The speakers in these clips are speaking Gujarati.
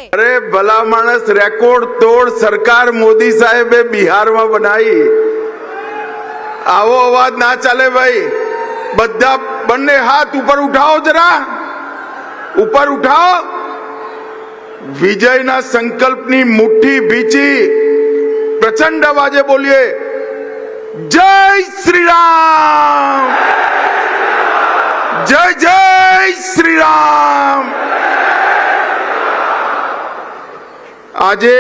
अरे भला मानस रेकॉर्ड तोड़ सरकार मोदी साहेबे बिहार में बनाई। आवो अवाज ना चले भाई। बद्दा बन्ने हाथ ऊपर उठाओ, जरा ऊपर उठाओ। विजय ना संकल्प नी मुट्ठी बीची प्रचंड आवाजे बोलिए जय श्री राम, जय जय श्री राम। આજે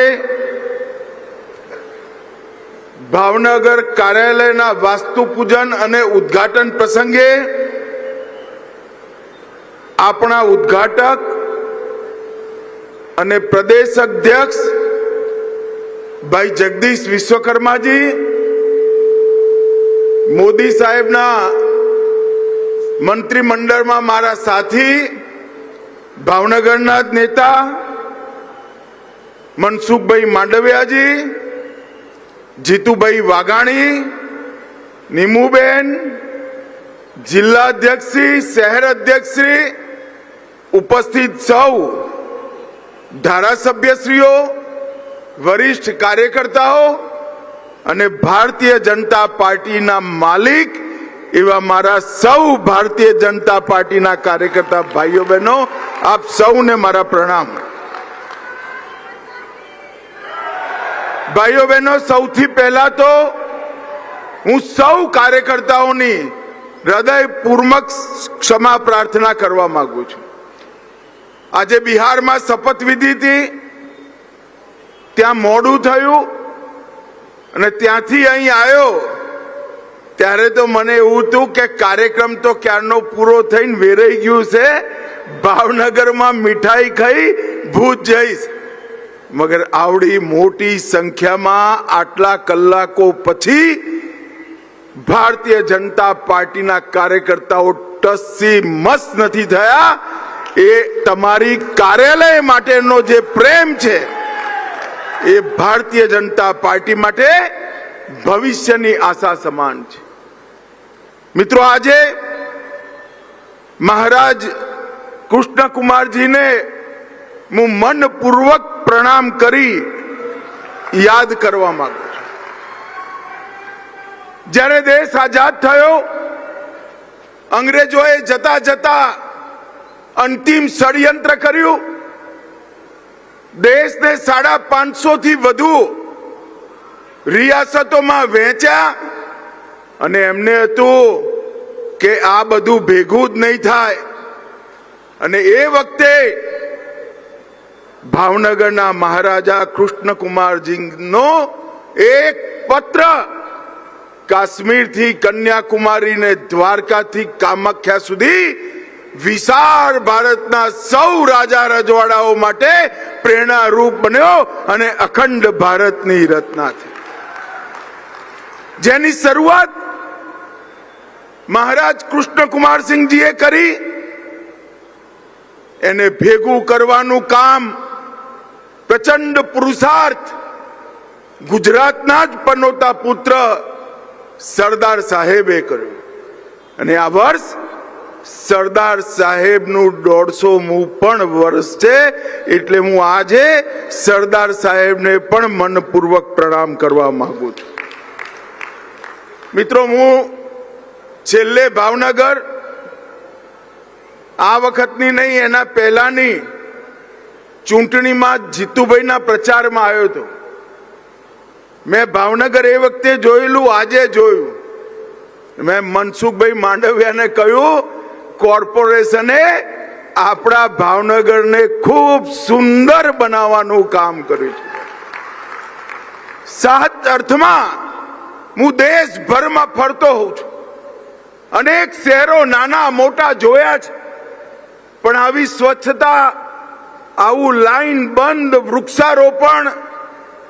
ભાવનગર કાર્યાલયના વાસ્તુ પૂજન અને ઉદ્ઘાટન પ્રસંગે આપણા ઉદ્ઘાટક અને પ્રદેશ અધ્યક્ષ ભાઈ જગદીશ વિશ્વકર્માજી, મોદી સાહેબના મંત્રીમંડળમાં મારા સાથી ભાવનગરના જ નેતા मनसुखभाई मांडवियाजी, जीतूभाई वाघाणी, नीमूबेन, जिला अध्यक्ष श्री, शहर अध्यक्ष श्री, उपस्थित सौ धारासभ्यश्रीओ, वरिष्ठ कार्यकर्ताओं अने भारतीय जनता पार्टी ना मालिक एवा मारा सौ भारतीय जनता पार्टी ना कार्यकर्ता भाईओ बहनों, आप सौ ने मारा प्रणाम। भाईओ बहनों, सौथी पहला तो हूँ सौ कार्यकर्ताओनी हृदयपूर्वक क्षमा प्रार्थना करवा मांगू छू। आज बिहार में शपथ विधि थी, त्या मोडू थयुं अने त्यांथी अहीं आयो त्यारे तो मने एवुं हतुं के कार्यक्रम तो क्यारनो पूरो थईने वेराई गयुं छे, भावनगर में मिठाई खाई भूज जईश। मगर आवड़ी मोटी संख्या में आटला कलाको पछी भारतीय जनता पार्टी ना कार्यकर्ताओ टस्सी मस नहीं थया। ए तमारी कार्यालय माटेनो जे प्रेम छे ए भारतीय जनता पार्टी माटे भविष्यनी आशा समान छे। मित्रों, आजे महाराज कृष्ण कुमार जी ने मु मनपूर्वक प्रणाम करी याद करवा मांगू छुं। જ્યારે દેશ આઝાદ થયો, અંગ્રેજોએ જતા જતા અંતિમ ષડયંત્ર કર્યું, દેશને 550 થી વધુ રિયાસતોમાં વહેંચ્યા અને એમને હતું કે આ બધું ભેગું જ નહીં થાય। અને એ વખતે भावनगरना महाराजा कृष्ण कुमार जी नो एक पत्र काश्मीर थी कन्याकुमारी ने द्वारका थी कामाख्या सुधी विशाल भारतना सौ राजा रजवाड़ाओ माटे प्रेरणा रूप बन्यो अने अखंड भारतनी रचना थी, जेनी शुरुआत महाराज कृष्ण कुमार सिंह जी करी। एने भेगू करवानु काम प्रचंड पुरुषार्थ गुजरातना ज पनोता पुत्र सरदार साहेबे कर्यो अने आ वर्ष सरदार साहेबनु 150मुं पण वर्ष छे, एटले हूँ आजे सरदार साहेबने पण मनपूर्वक प्रणाम करवा मांगू छुं। मित्रों, हूँ छेल्ले भावनगर आ वखतनी नहीं एना पहेलानी चूंटणी में जीतूभाई प्रचार में आयो तो मैं भावनगर ए वखते जोयेलू, आजे जोयुं। मैं मनसुखभाई मांडविया ने कहूं कॉर्पोरेशने आपड़ा भावनगर ने खूब सुंदर बनावानुं काम कर्युं छे। साच अर्थ में हूँ देशभर में फरतो होउं छुं, अनेक शहरों नाना मोटा जोया छे, पण आवी स्वच्छता, आऊ लाइन बंद वृक्षारोपण,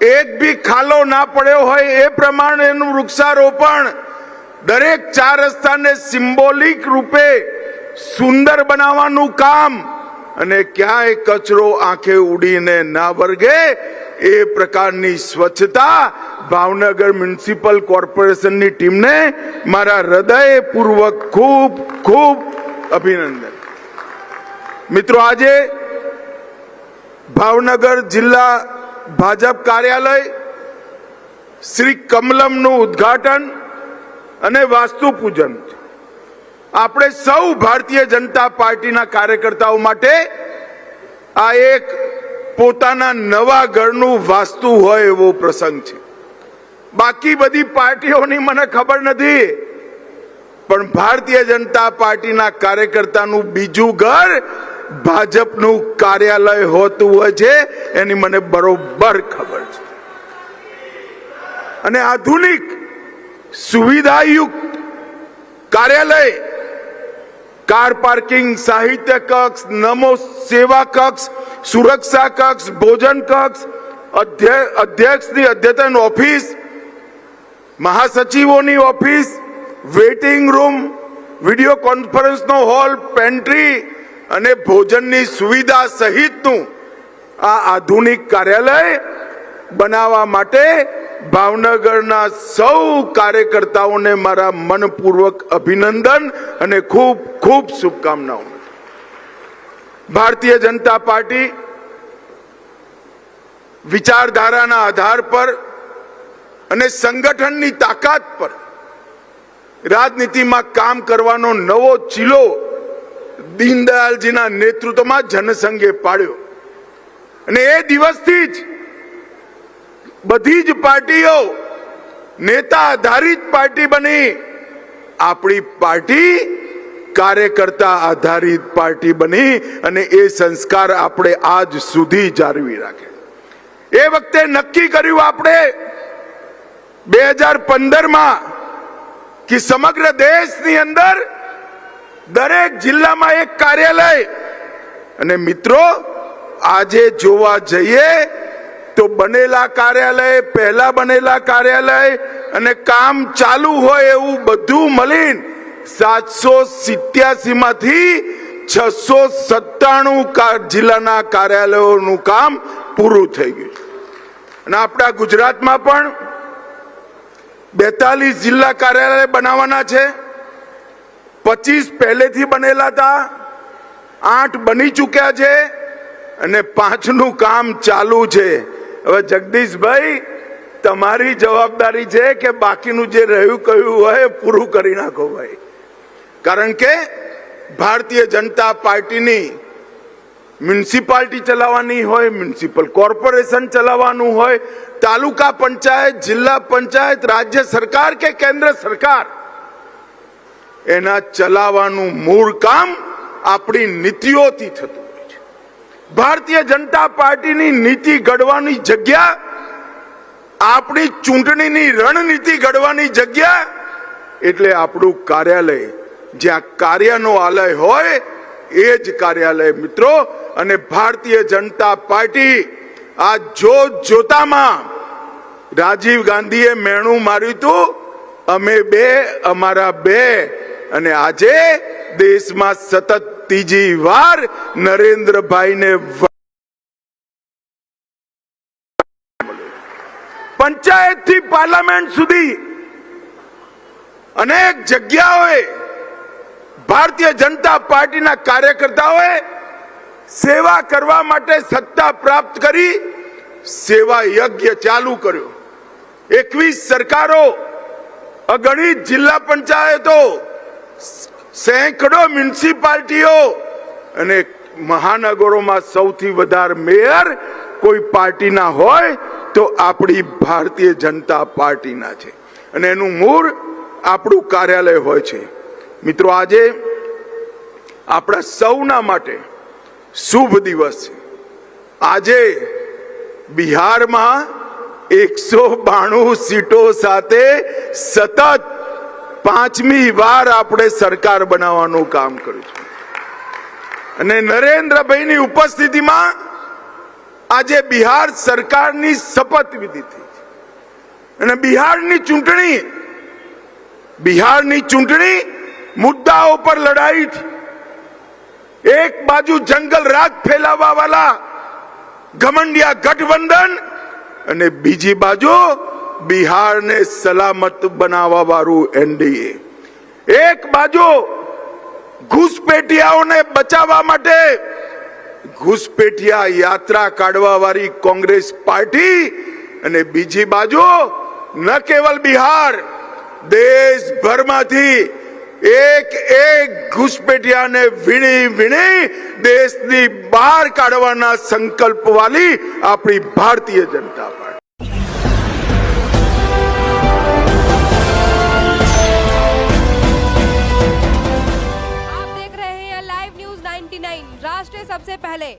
एक भी खालो ना पड़्यो होय ए प्रमाणेनुं वृक्षारोपण, दरेक 4 रस्ता ने सिम्बोलिक रूपे सुंदर बनावानुं काम अने क्यांय कचरो आंखे उड़ीने ना वर्गे ए प्रकारनी स्वच्छता भावनगर म्युनिसिपल कॉर्पोरेशननी टीमने मारा हृदयपूर्वक खूब खूब अभिनंदन। मित्रों, आजे ભાવનગર જિલ્લા ભાજપ કાર્યાલય શ્રી કમલમનું ઉદ્ઘાટન અને વાસ્તુ પૂજન આપણે સૌ ભારતીય જનતા પાર્ટીના કાર્યકર્તાઓ માટે આ એક પોતાના નવા ઘરનું વાસ્તુ હોય એવો પ્રસંગ છે. બાકી બધી પાર્ટીઓની મને ખબર નથી, પણ ભારતીય જનતા પાર્ટીના કાર્યકર્તાનું બીજું ઘર ભાજપનું કાર્યાલય હોતું હોય છે એની મને બરોબર ખબર છે. અને આધુનિક સુવિધાયુક્ત કાર્યાલય, કાર પાર્કિંગ, સાહિત્ય કક્ષ, નમો સેવા કક્ષ, સુરક્ષા કક્ષ, ભોજન કક્ષ, અધ્યક્ષની અદ્યતન ઓફિસ, મહાસચિવોની ઓફિસ, વેઇટિંગ રૂમ, વિડીયો કોન્ફરન્સનો હોલ, પેન્ટ્રી અને ભોજનની સુવિધા સહિતનું આ આધુનિક કાર્યાલય બનાવવા માટે ભાવનગરના સૌ કાર્યકર્તાઓને મારા મનપૂર્વક અભિનંદન અને ખૂબ ખૂબ શુભકામનાઓ. ભારતીય જનતા પાર્ટી વિચારધારાના આધાર પર અને સંગઠનની તાકાત પર રાજનીતિમાં કામ કરવાનો નવો ચીલો દીનદયાલજીના નેતૃત્વમાં જનસંઘે પાડ્યો. અને એ દિવસથી જ બધી જ પાર્ટીઓ નેતા આધારિત પાર્ટી બની. આપણી પાર્ટી કાર્યકર્તા આધારિત પાર્ટી બની અને એ સંસ્કાર આપણે આજ સુધી જાળવી રાખે. એ વખતે નક્કી કર્યું આપણે 2015માં કે સમગ્ર દેશની અંદર દરેક જિલ્લામાં એક કાર્યાલય. અને મિત્રો આજે જોવા જઈએ તો બનેલા કાર્યાલય, પહેલા બનેલા કાર્યાલય અને કામ ચાલુ હોય એવું બધું મળીને 787 માંથી 697 જિલ્લાના કાર્યાલયોનું કામ પૂરું થઈ ગયું. અને આપણા ગુજરાતમાં પણ 42 જિલ્લા કાર્યાલય બનાવવાના છે. 25 પહેલેથી બનેલા હતા, 8 બની ચૂક્યા છે અને 5નું કામ ચાલુ છે. હવે જગદીશભાઈ, તમારી જવાબદારી છે કે બાકીનું જે રહ્યું કહ્યું હોય પૂરું કરી નાખો ભાઈ. કારણ કે ભારતીય જનતા પાર્ટીની મ્યુનિસિપાલિટી ચલાવવાની હોય, મ્યુનિસિપલ કોર્પોરેશન ચલાવવાનું હોય, તાલુકા પંચાયત, જિલ્લા પંચાયત, રાજ્ય સરકાર કે કેન્દ્ર સરકાર, એના ચલાવવાનું મૂળ કામ આપણી નીતિઓથી થતું હોય છે. ભારતીય જનતા પાર્ટીની નીતિ ઘડવાની જગ્યા, આપણી ચૂંટણીની રણનીતિ ઘડવાની જગ્યા એટલે આપણું કાર્યાલય, જ્યાં કાર્યનો આલય હોય એ જ કાર્યાલય મિત્રો. અને ભારતીય જનતા પાર્ટી આ જોતામાં રાજીવ ગાંધીએ મેણું માર્યું હતું, અમે બે, અમારા બે, અને આજે દેશમાં સતત ત્રીજી વાર નરેન્દ્રભાઈને પંચાયત થી પાર્લામેન્ટ સુધી અનેક જગ્યાઓએ ભારતીય જનતા પાર્ટીના કાર્યકર્તાઓએ સેવા કરવા માટે સત્તા પ્રાપ્ત કરી, સેવા યજ્ઞ ચાલુ કર્યો. 21 સરકારો, અગણિત જિલ્લા પંચાયતો, સેંકડો મ્યુનિસિપાલિટીઓ અને મહાનગરોમાં સૌથી વધારે મેયર કોઈ પાર્ટીના હોય તો આપણી ભારતીય જનતા પાર્ટીના છે. અને એનું મૂળ આપણું કાર્યાલય હોય છે. મિત્રો, આજે આપણા સૌના માટે શુભ દિવસ છે. આજે બિહારમાં 192 સીટો સાથે સતત 5મી વાર આપણે સરકાર બનાવવાનું કામ કર્યું છે. અને નરેન્દ્રભાઈની ઉપસ્થિતિમાં આજે બિહાર સરકારની શપથ વિધિ થઈ છે. અને બિહારની ચૂંટણી મુદ્દાઓ પર લડાઈ થી. એક બાજુ જંગલ રાજ ફેલાવવા વાળા ઘમંડિયા ગઠબંધન અને બીજી બાજુ બિહારને સલામત બનાવવા વાળું એનડીએ. એક બાજુ ઘૂસપેઠિયાઓને બચાવવા માટે ઘૂસપેઠિયા યાત્રા કાઢવા વાળી કોંગ્રેસ પાર્ટી અને બીજી બાજુ ન કેવલ બિહાર, દેશભરમાંથી એક ઘૂસપેઠિયાને વીણી વીણી દેશની બહાર કાઢવાના સંકલ્પ વાળી આપણી ભારતીય જનતા પાર્ટી।